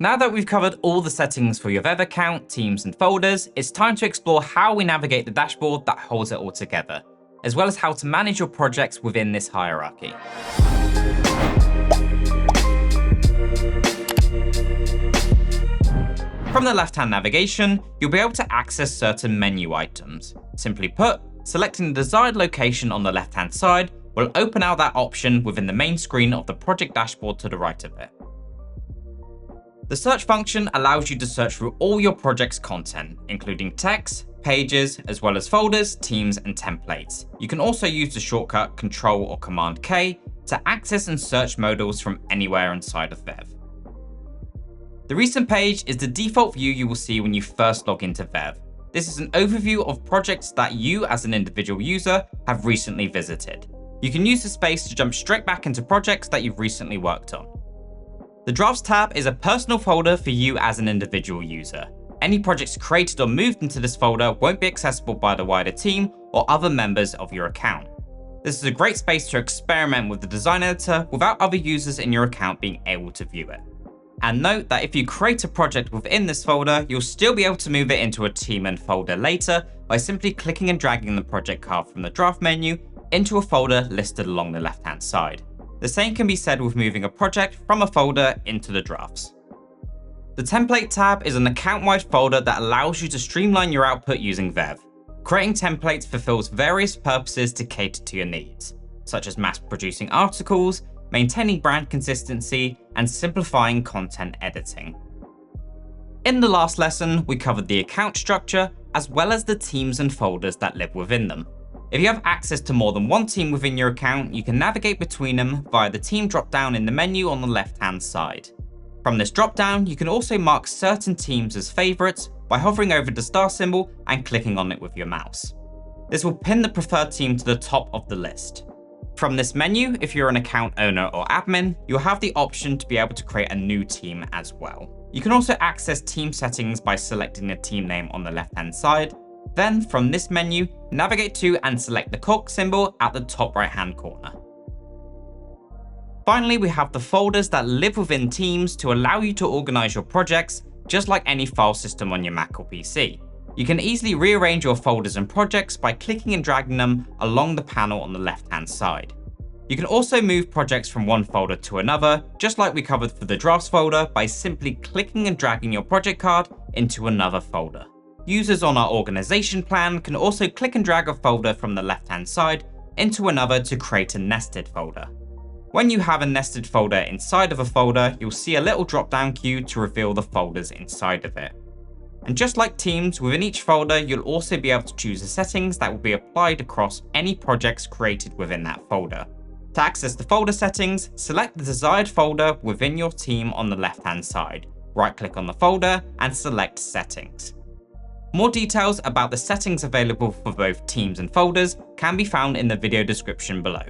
Now that we've covered all the settings for your Vev account, teams, and folders, it's time to explore how we navigate the dashboard that holds it all together, as well as how to manage your projects within this hierarchy. From the left-hand navigation, you'll be able to access certain menu items. Simply put, selecting the desired location on the left-hand side will open out that option within the main screen of the project dashboard to the right of it. The search function allows you to search through all your project's content, including text, pages, as well as folders, teams, and templates. You can also use the shortcut Ctrl or Command K to access and search modules from anywhere inside of Vev. The recent page is the default view you will see when you first log into Vev. This is an overview of projects that you as an individual user have recently visited. You can use the space to jump straight back into projects that you've recently worked on. The Drafts tab is a personal folder for you as an individual user. Any projects created or moved into this folder won't be accessible by the wider team or other members of your account. This is a great space to experiment with the design editor without other users in your account being able to view it. And note that if you create a project within this folder, you'll still be able to move it into a team and folder later by simply clicking and dragging the project card from the draft menu into a folder listed along the left-hand side. The same can be said with moving a project from a folder into the drafts. The Template tab is an account-wide folder that allows you to streamline your output using Vev. Creating templates fulfills various purposes to cater to your needs, such as mass-producing articles, maintaining brand consistency, and simplifying content editing. In the last lesson, we covered the account structure, as well as the teams and folders that live within them. If you have access to more than one team within your account, you can navigate between them via the team dropdown in the menu on the left-hand side. From this dropdown, you can also mark certain teams as favorites by hovering over the star symbol and clicking on it with your mouse. This will pin the preferred team to the top of the list. From this menu, if you're an account owner or admin, you'll have the option to be able to create a new team as well. You can also access team settings by selecting the team name on the left-hand side. Then from this menu, navigate to and select the cork symbol at the top right-hand corner. Finally, we have the folders that live within teams to allow you to organize your projects, just like any file system on your Mac or PC. You can easily rearrange your folders and projects by clicking and dragging them along the panel on the left-hand side. You can also move projects from one folder to another, just like we covered for the Drafts folder, by simply clicking and dragging your project card into another folder. Users on our organization plan can also click and drag a folder from the left-hand side into another to create a nested folder. When you have a nested folder inside of a folder, you'll see a little drop-down queue to reveal the folders inside of it. And just like teams, within each folder, you'll also be able to choose the settings that will be applied across any projects created within that folder. To access the folder settings, select the desired folder within your team on the left-hand side. Right-click on the folder and select Settings. More details about the settings available for both teams and folders can be found in the video description below.